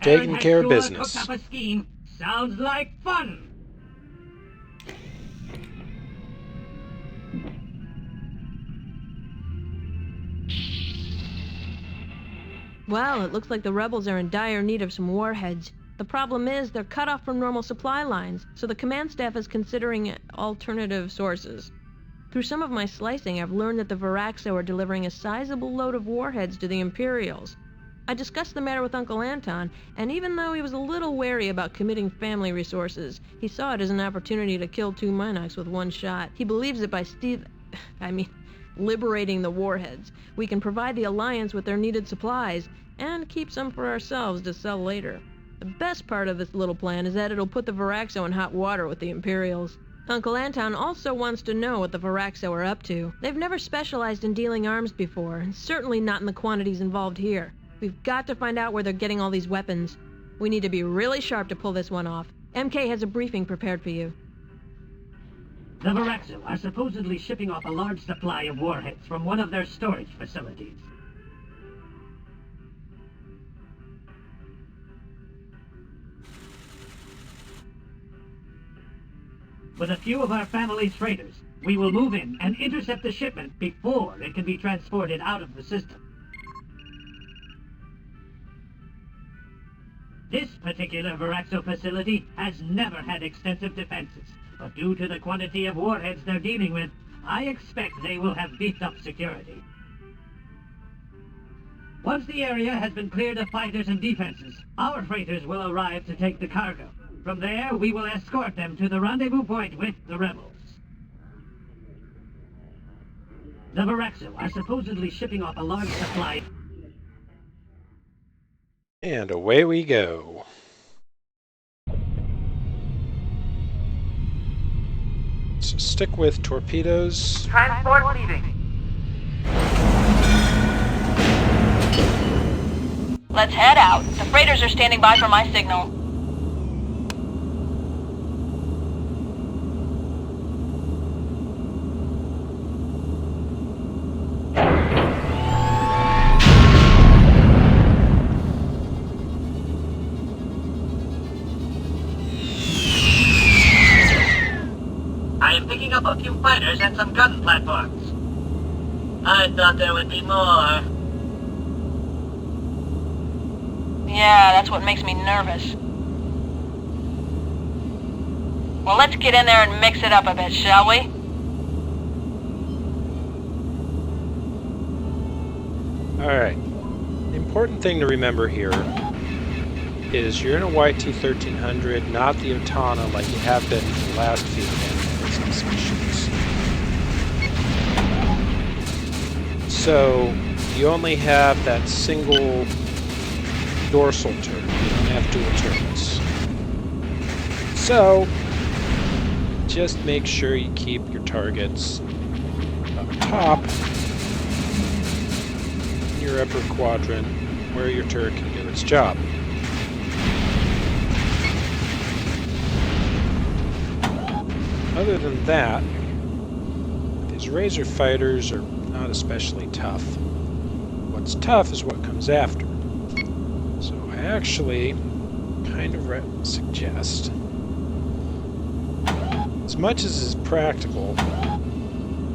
Taking care of Sure business. cooked up a scheme. Sounds like fun. Well, it looks like the rebels are in dire need of some warheads. The problem is they're cut off from normal supply lines, so the command staff is considering alternative sources. Through some of my slicing, I've learned that the Varaxo are delivering a sizable load of warheads to the Imperials. I discussed the matter with Uncle Anton, and even though he was a little wary about committing family resources, he saw it as an opportunity to kill two Minox with one shot. He believes that by liberating the warheads, we can provide the Alliance with their needed supplies, and keep some for ourselves to sell later. The best part of this little plan is that it'll put the Varaxo in hot water with the Imperials. Uncle Anton also wants to know what the Varaxo are up to. They've never specialized in dealing arms before, and certainly not in the quantities involved here. We've got to find out where they're getting all these weapons. We need to be really sharp to pull this one off. MK has a briefing prepared for you. The Varaxo are supposedly shipping off a large supply of warheads from one of their storage facilities. With a few of our family's freighters, we will move in and intercept the shipment before it can be transported out of the system. This particular Varaxo facility has never had extensive defenses, but due to the quantity of warheads they're dealing with, I expect they will have beefed up security. Once the area has been cleared of fighters and defenses, our freighters will arrive to take the cargo. From there, we will escort them to the rendezvous point with the rebels. The Varaxo are supposedly shipping off a large supply. And away we go. So stick with torpedoes. Transport leaving. Let's head out. The freighters are standing by for my signal. I am picking up a few fighters and some gun platforms. I thought there would be more. Yeah, that's what makes me nervous. Well, let's get in there and mix it up a bit, shall we? Alright. The important thing to remember here is you're in a YT-1300, not the Otana like you have been for the last few business missions. So, you only have that single dorsal turret. You don't have dual turrets. So, just make sure you keep your targets up top, in your upper quadrant, where your turret can do its job. Other than that, these Razor fighters are not especially tough. What's tough is what comes after. So I actually kind of suggest, as much as is practical,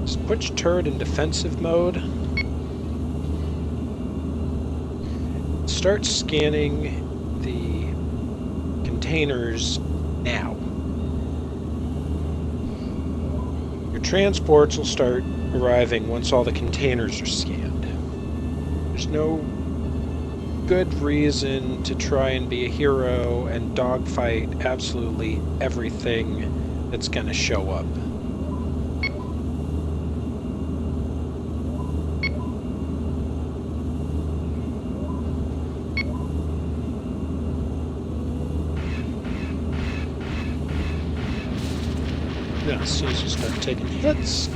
just put your turret in defensive mode. Start scanning the containers now. Your transports will start arriving once all the containers are scanned. There's no good reason to try and be a hero and dogfight absolutely everything that's going to show up. Now, as soon as you start taking hits,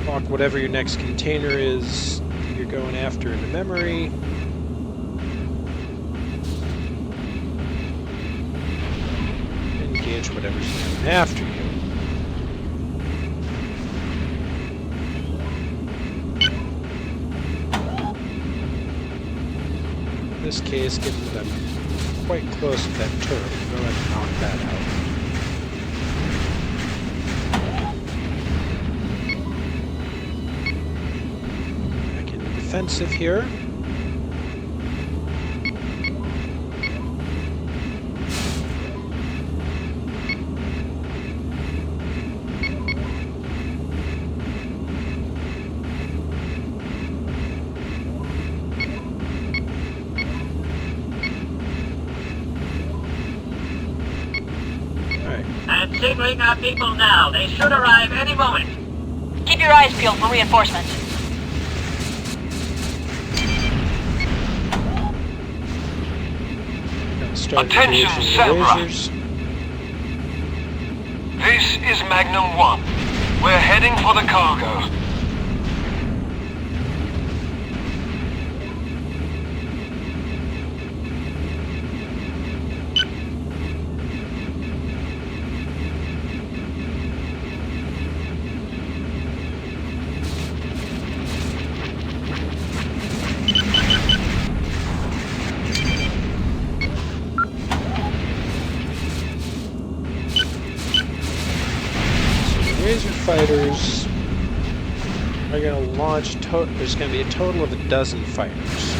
lock whatever your next container is that you're going after into memory. Engage whatever's coming after you. this case, given that I'm quite close to that turret, I'm going to knock that out. Back into defensive here. I'm signaling our people now. They should arrive any moment. Keep your eyes peeled for reinforcements. Attention, Sabra. This is Magnum 1. We're heading for the cargo. Razor fighters are going to launch. There's going to be a total of 12 fighters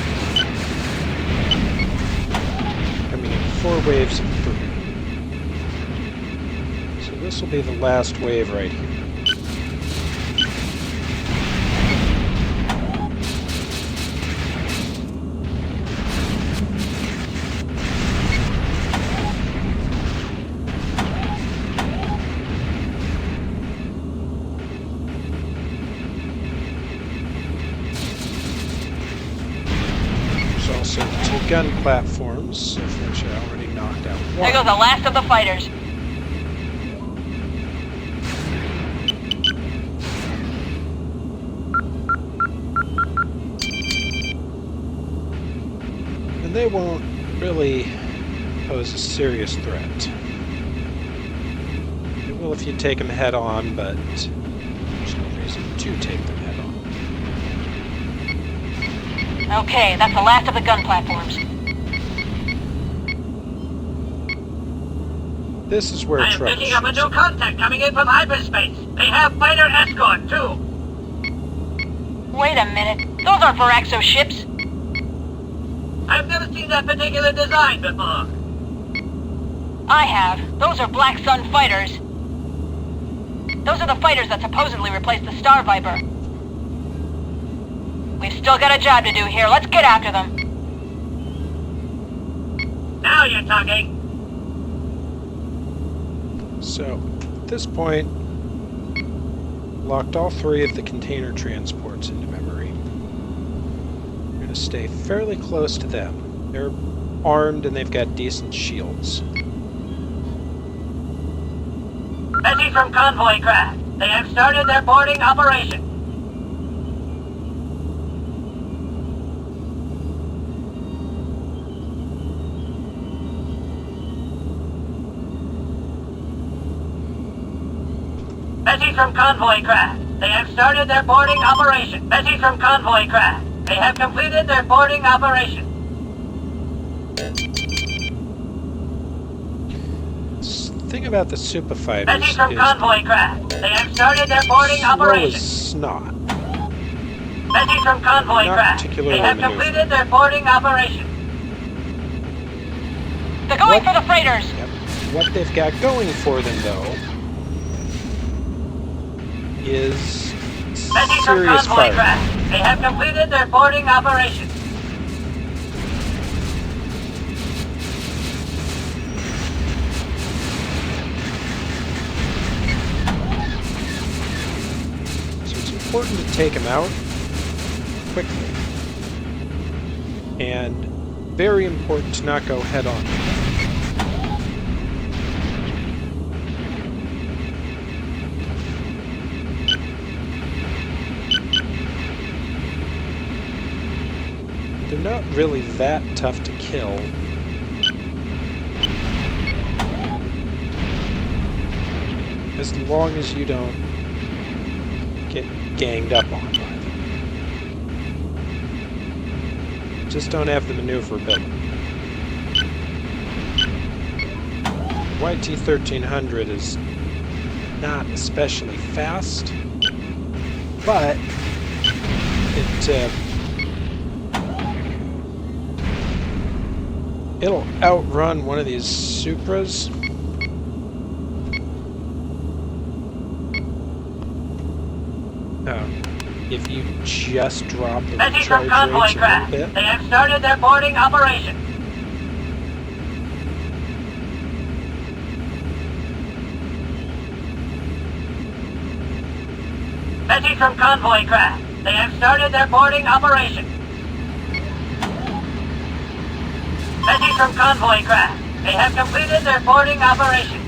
coming in 4 waves of 3. So this will be the last wave right here. Also 2 gun platforms, of which I already knocked out 1. There go the last of the fighters. And they won't really pose a serious threat. They will if you take them head on, but there's no reason to take them head on. Okay, that's the last of the gun platforms. This is where I'm trouble picking up a shows new contact coming in from hyperspace. They have fighter escort, too. Wait a minute. Those aren't Varaxo ships. I've never seen that particular design before. I have. Those are Black Sun fighters. Those are the fighters that supposedly replaced the Star Viper. We've still got a job to do here. Let's get after them. Now you're talking. So, at this point, locked all 3 of the container transports into memory. We're going to stay fairly close to them. They're armed and they've got decent shields. Message from convoy craft. They have started their boarding operation. Message from convoy craft. They have started their boarding operation. Message from convoy craft. They have completed their boarding operation. The thing about the Supa fighters Message from is convoy craft. They have started their boarding slow operation. as snot. Message from convoy Not craft. particularly They have maneuverable. completed their boarding operation. They're going What? for the freighters. Yep. What they've got going for them, though, is Message from serious convoy fighting. craft. They have completed their boarding operation. So it's important to take them out quickly. And very important to not go head on. They're not really that tough to kill. As long as you don't get ganged up on by them. Which just don't have the maneuverability. YT-1300 is not especially fast, but it'll outrun one of these Supras. If you just drop the Message recharge from convoy rates a little craft. bit. They have started their boarding operation. Message from convoy craft. They have started their boarding operation. Message from convoy craft. They have completed their boarding operation.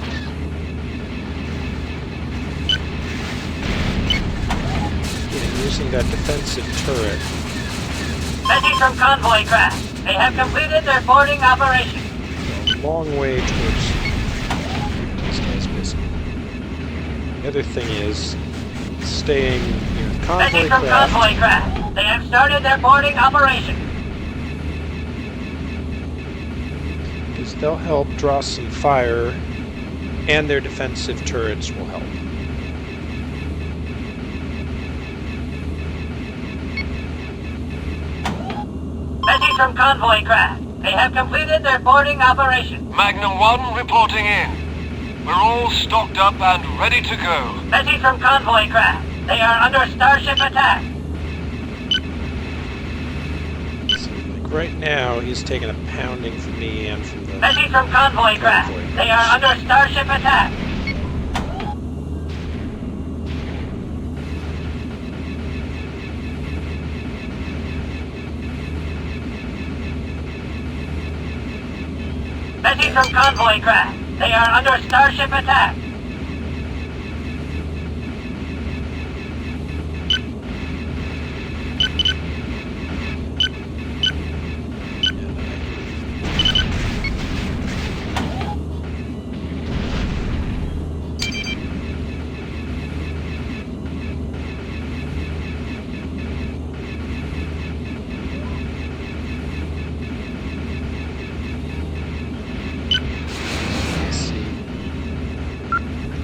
Using that defensive turret. Message from convoy craft. They have completed their boarding operation. A long way towards this guy's busy. The other thing is staying near the convoy Message from craft. convoy craft. They have started their boarding operation. Because they'll help draw some fire, and their defensive turrets will help. Message from convoy craft. They have completed their boarding operation. Magnum 1 reporting in. We're all stocked up and ready to go. Message from convoy craft. They are under starship attack. So, like right now, he's taking a pounding from me and from the... Message from convoy craft. They are under starship attack. Message from convoy craft. They are under starship attack.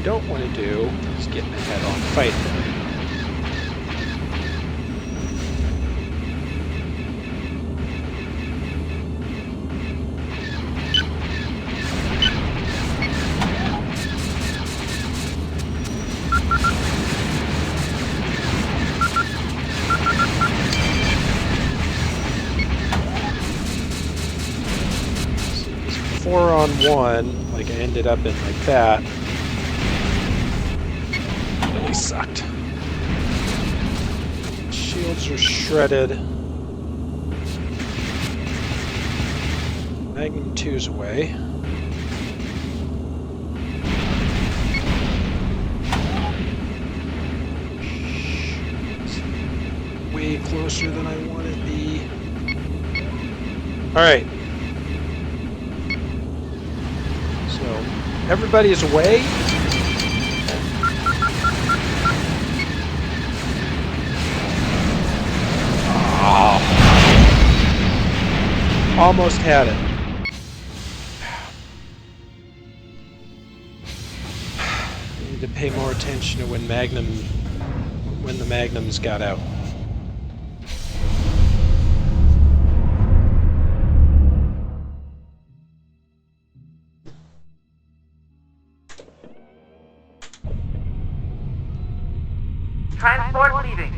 Don't want to do is get in a head-on fight there. See, this 4-on-1, like I ended up in like that. Sucked. Shields are shredded. Magnum 2's away. Way closer than I wanted the... Alright. So, everybody is away. Almost had it. I need to pay more attention to when the Magnums got out. Transport leaving.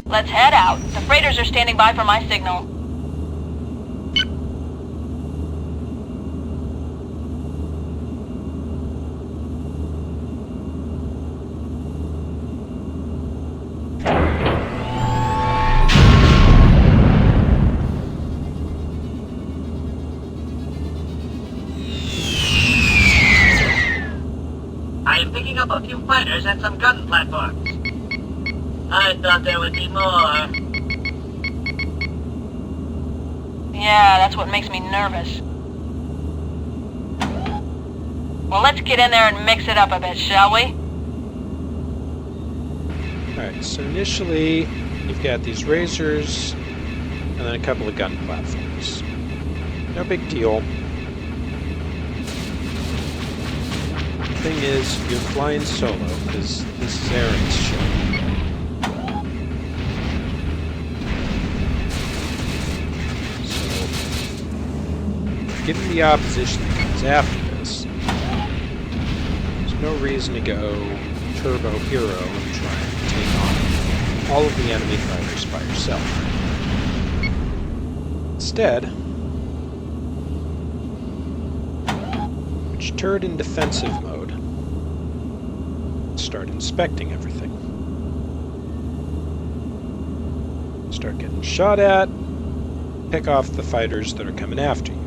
Let's head out. The freighters are standing by for my signal. I am picking up a few fighters and some gun platforms. I thought there would be more. Yeah, that's what makes me nervous. Well, let's get in there and mix it up a bit, shall we? Alright, so initially you've got these razors, and then a couple of gun platforms. No big deal. The thing is, you're flying solo, because this is Aaron's ship. So, given the opposition that comes after this, there's no reason to go turbo hero and try and take on all of the enemy fighters by yourself. Instead, put your turret in defensive mode, start inspecting everything. Start getting shot at, pick off the fighters that are coming after you.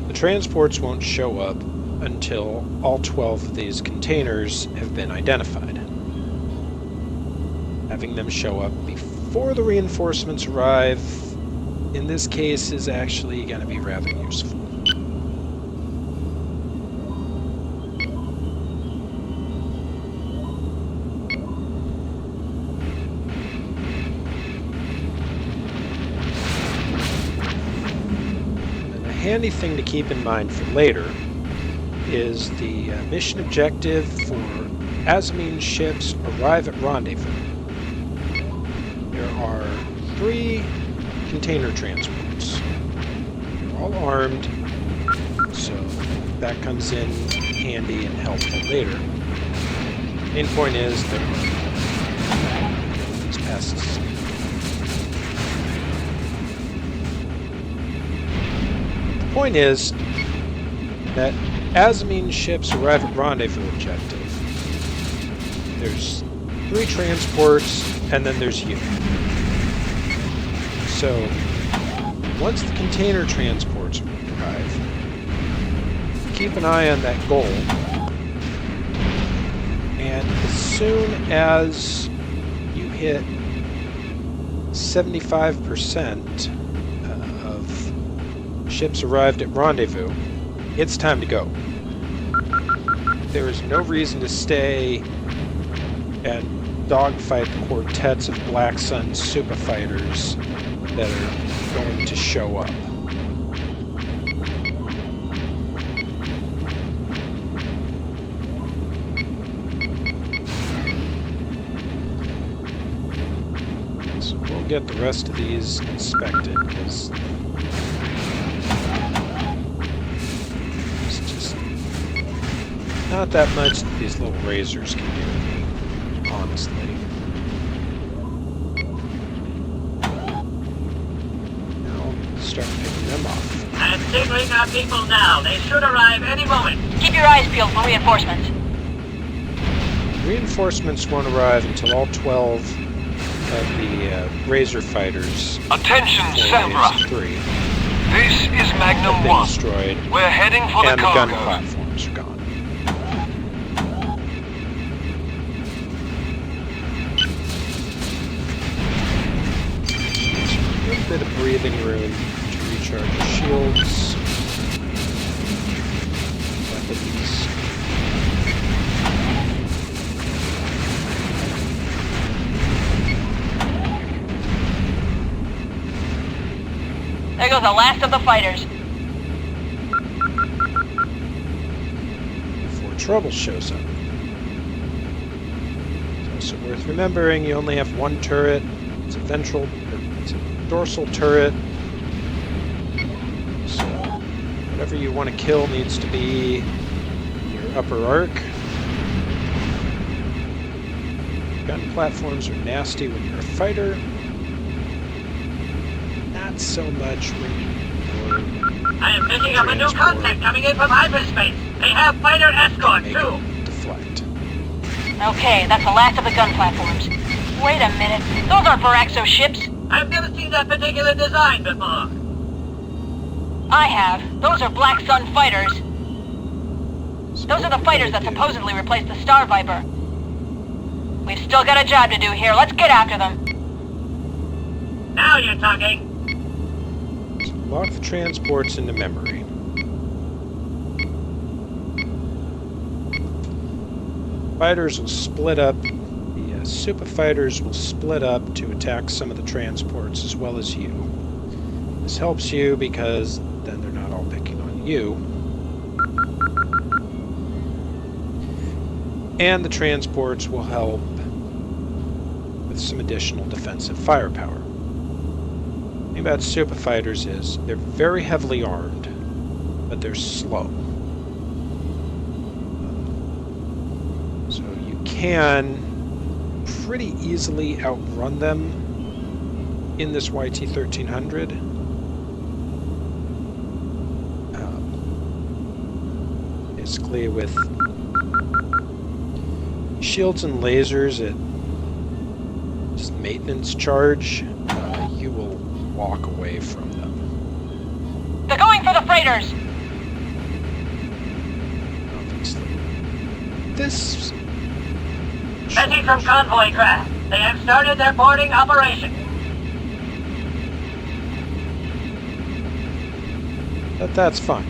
The transports won't show up until all 12 of these containers have been identified. Having them show up before the reinforcements arrive, in this case, is actually going to be rather useful. And a handy thing to keep in mind for later is the mission objective for Azzameen ships arrive at rendezvous. There are 3 container transports. They're all armed, so that comes in handy and helpful later. Main point is that these passes. The point is that Azzameen ships arrive at rendezvous objective. There's 3 transports, and then there's you. So, once the container transports arrive, keep an eye on that goal, and as soon as you hit 75% of ships arrived at rendezvous, it's time to go. There is no reason to stay and dogfight the quartets of Black Sun Supa fighters that are going to show up. So we'll get the rest of these inspected, because it's just not that much that these little razors can do, honestly. Start picking them off. I'm signaling our people now. They should arrive any moment. Keep your eyes peeled for reinforcements. Reinforcements won't arrive until all 12 of the Razor fighters. Attention, Sambra. 3 This is have Magnum been 1. destroyed, We're heading for and the the gun cargo. platforms are gone. A little bit of breathing room to recharge your shields. Weapons. There goes the last of the fighters. Before trouble shows up. It's also worth remembering you only have 1 turret. It's a dorsal turret. So whatever you want to kill needs to be your upper arc. Gun platforms are nasty when you're a fighter. Not so much when you're I am picking up a new contact coming in from hyperspace. They have fighter escort, make too. it deflect. Okay, that's the last of the gun platforms. Wait a minute. Those aren't Varaxo ships. I've never seen that particular design before. I have. Those are Black Sun fighters. So Those are the what fighters we're that gonna supposedly replaced the Star Viper. We've still got a job to do here. Let's get after them. Now you're talking. do is lock the transports into memory. Fighters will split up the Supa fighters will split up to attack some of the transports as well as you. This helps you because then they're not all picking on you. And the transports will help with some additional defensive firepower. The thing about Supa fighters is they're very heavily armed, but they're slow. So you can pretty easily outrun them in this YT-1300. Basically with shields and lasers at just maintenance charge, you will walk away from them. They're going for the freighters! Obviously. This... Message from convoy craft. They have started their boarding operation. But that's fine.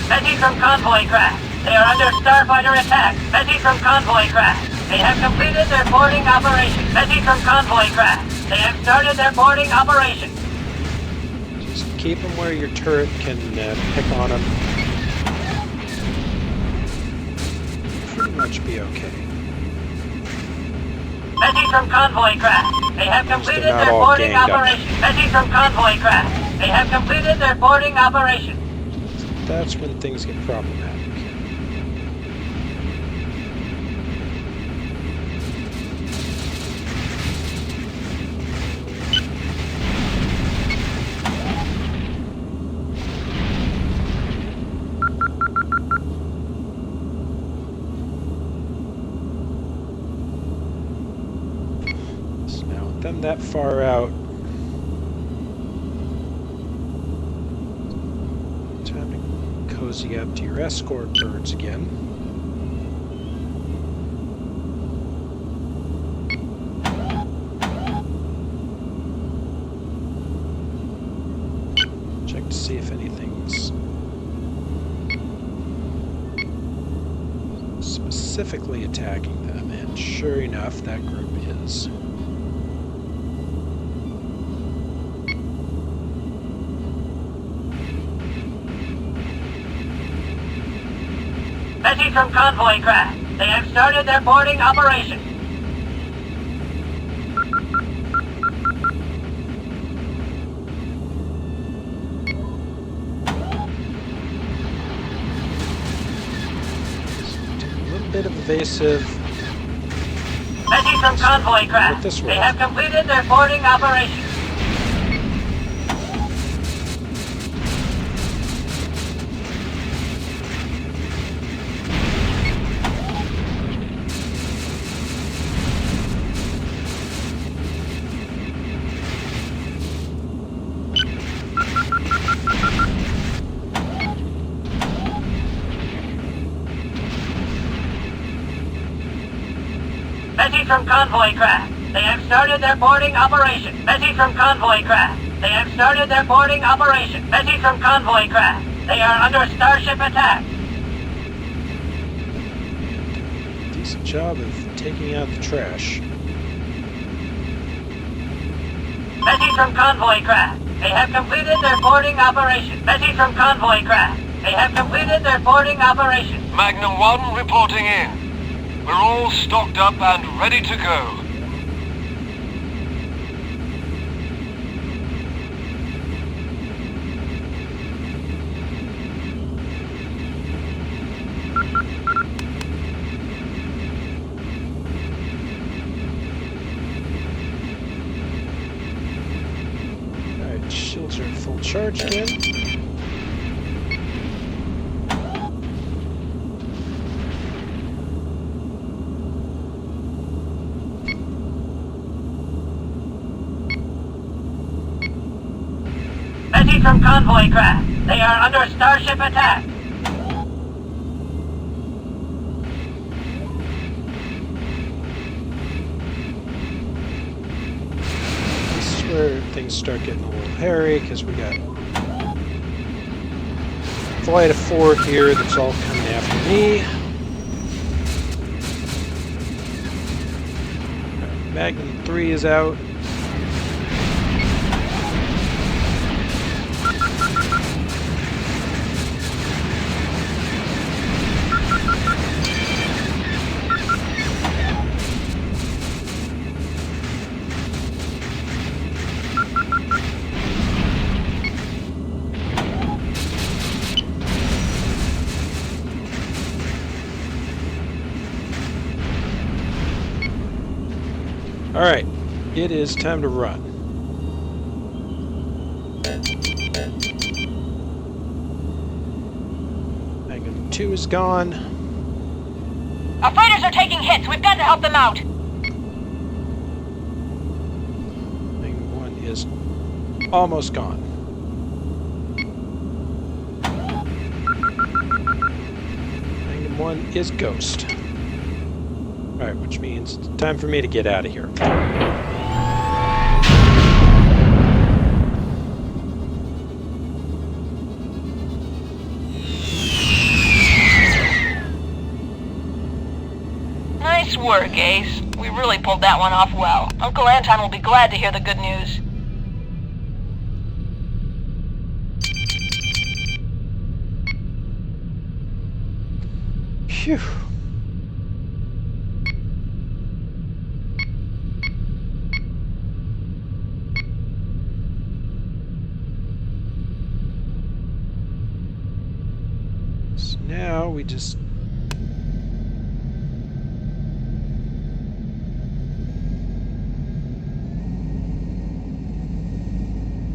Message from convoy craft. They are under starfighter attack. Message from convoy craft. They have completed their boarding operation. Message from convoy craft. They have started their boarding operation. Just keep them where your turret can pick on them. Pretty much be okay. Message from convoy craft. They have completed their all boarding ganged up. operation. Message from convoy craft. They have completed their boarding operation. That's when things get problematic. So now with them that far out, cozy up to your escort birds again. Check to see if anything's specifically attacking them, and sure enough, that group is. Message from convoy craft. They have started their boarding operation. Take a little bit of evasive. Message from convoy craft. This way. They have completed their boarding operation. Message from convoy craft. They have started their boarding operation. Message from convoy craft. They have started their boarding operation. Message from convoy craft. They are under starship attack. Decent job of taking out the trash. Message from convoy craft. They have completed their boarding operation. Message from convoy craft. They have completed their boarding operation. Magnum 1 reporting in. We're all stocked up and ready to go. Alright, shields are in full charge again. Message from convoy craft. They are under starship attack. This is where things start getting a little hairy, because we got flight of 4 here that's all coming after me. Magnum 3 is out. Alright, it is time to run. Magnum 2 is gone. Our fighters are taking hits. We've got to help them out. Magnum 1 is almost gone. Magnum 1 is ghost. Alright, which means it's time for me to get out of here. Nice work, Ace. We really pulled that one off well. Uncle Anton will be glad to hear the good news. Phew. So now we just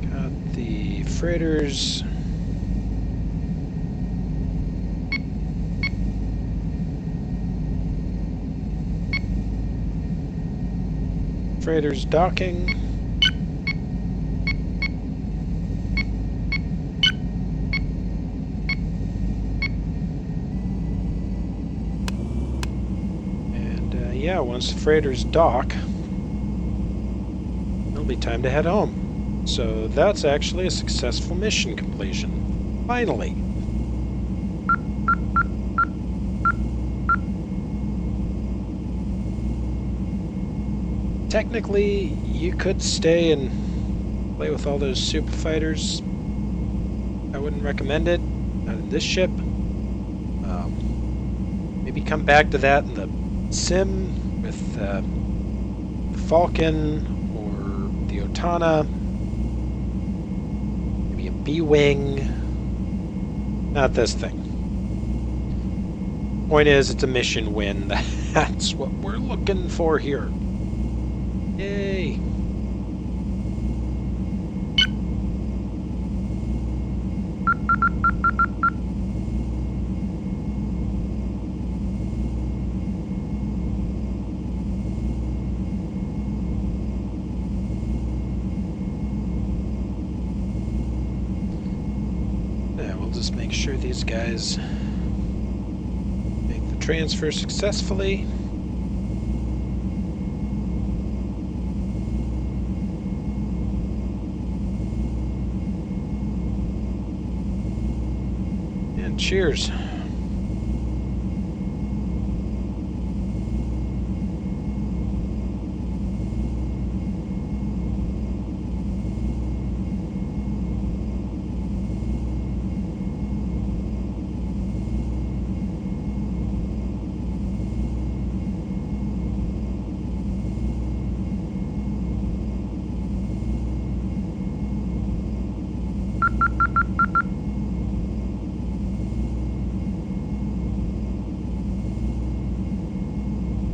got the freighters. Freighters docking. And yeah, once the freighters dock, it'll be time to head home. So that's actually a successful mission completion. Finally. Technically, you could stay and play with all those Supa fighters. I wouldn't recommend it. Not in this ship. Maybe come back to that in the Sim with the Falcon or the Otana. Maybe a B-Wing. Not this thing. Point is, it's a mission win. That's what we're looking for here. Yay! Yeah, we'll just make sure these guys make the transfer successfully. And cheers.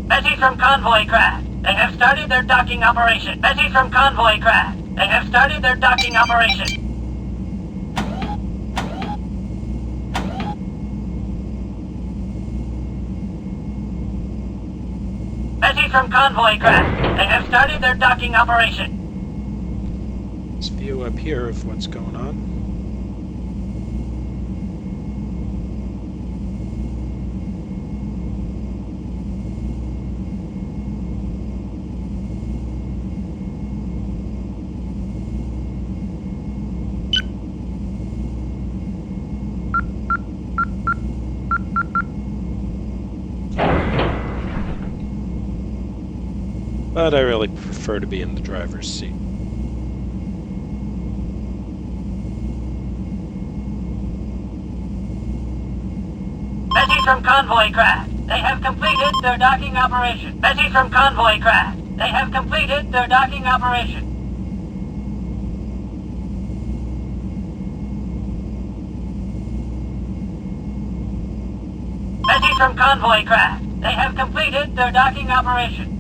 Message from convoy craft. They have started their docking operation. Message from convoy craft. They have started their docking operation. Message from convoy craft. They have started their docking operation. This view up here of what's going on. But I really prefer to be in the driver's seat. Message from convoy craft. They have completed their docking operation. Message from convoy craft. They have completed their docking operation. Message from convoy craft. They have completed their docking operation.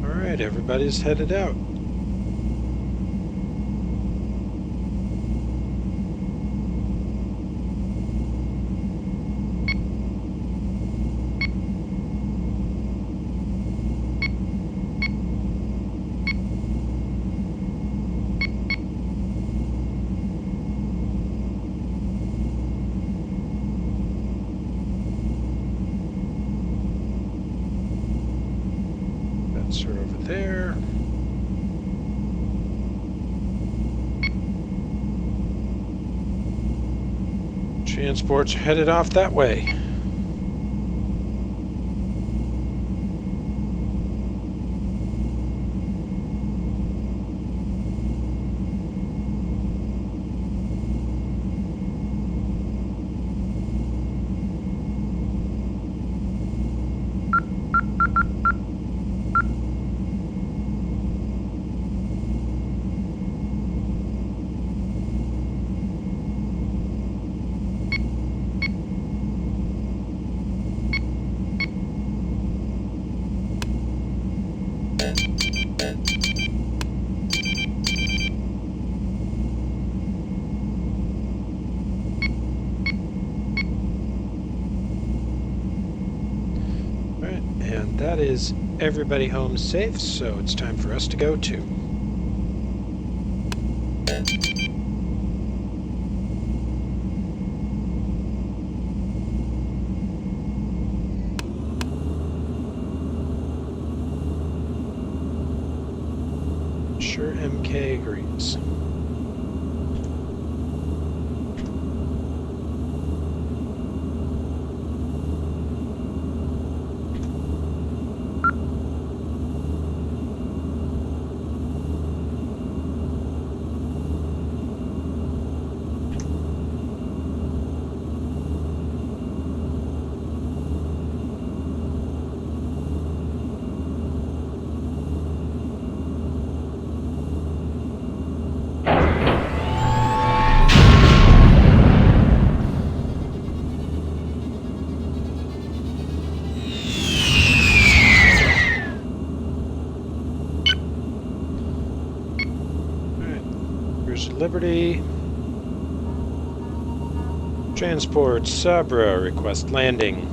Alright, everybody's headed out. That's her over there. Transports are headed off that way. And that is everybody home safe, so it's time for us to go too. Sure, MK agrees. Liberty. Transport Sabra, request landing.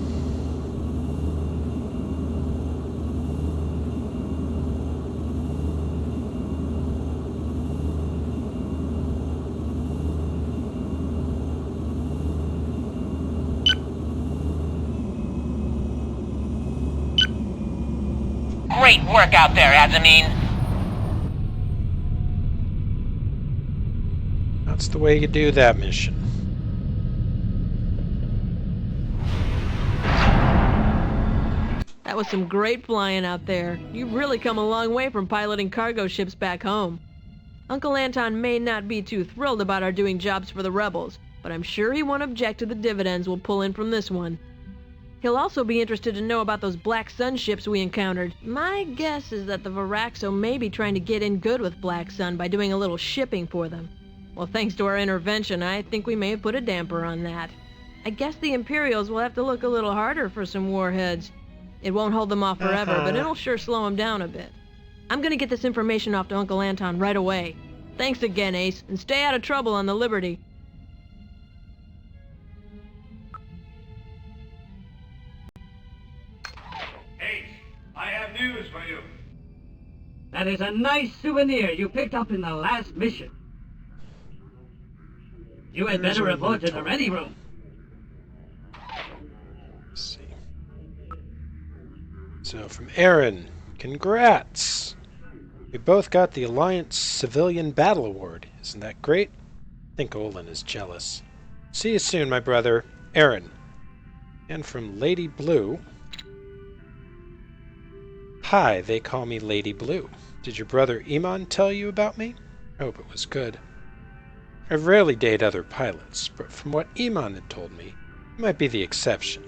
Great work out there, Azzameen. That's the way you do that mission. That was some great flying out there. You've really come a long way from piloting cargo ships back home. Uncle Anton may not be too thrilled about our doing jobs for the rebels, but I'm sure he won't object to the dividends we'll pull in from this one. He'll also be interested to know about those Black Sun ships we encountered. My guess is that the Varaxo may be trying to get in good with Black Sun by doing a little shipping for them. Well, thanks to our intervention, I think we may have put a damper on that. I guess the Imperials will have to look a little harder for some warheads. It won't hold them off forever, but it'll sure slow them down a bit. I'm gonna get this information off to Uncle Anton right away. Thanks again, Ace, and stay out of trouble on the Liberty. Ace, I have news for you. That is a nice souvenir you picked up in the last mission. You had better report to the ready room. Let's see. So from Aaron, congrats! We both got the Alliance Civilian Battle Award. Isn't that great? I think Olin is jealous. See you soon, my brother, Aaron. And from Lady Blue. Hi, they call me Lady Blue. Did your brother Iman tell you about me? I hope it was good. I rarely date other pilots, but from what Iman had told me, you might be the exception.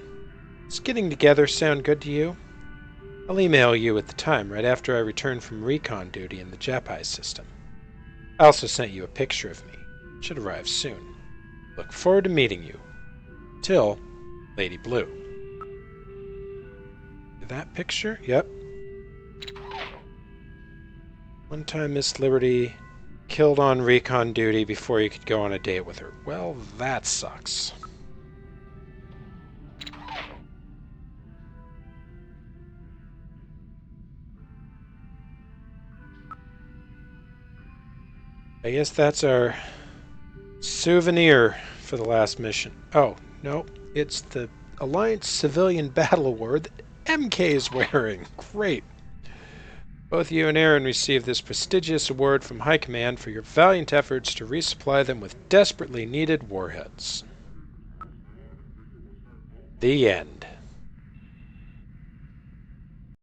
Does getting together sound good to you? I'll email you at the time, right after I return from recon duty in the Japai system. I also sent you a picture of me. It should arrive soon. Look forward to meeting you. Till, Lady Blue. That picture? Yep. One time Miss Liberty killed on recon duty before you could go on a date with her. Well, that sucks. I guess that's our souvenir for the last mission. Oh, no, it's the Alliance Civilian Battle Award that MK is wearing. Great. Both you and Aaron received this prestigious award from High Command for your valiant efforts to resupply them with desperately needed warheads. The end.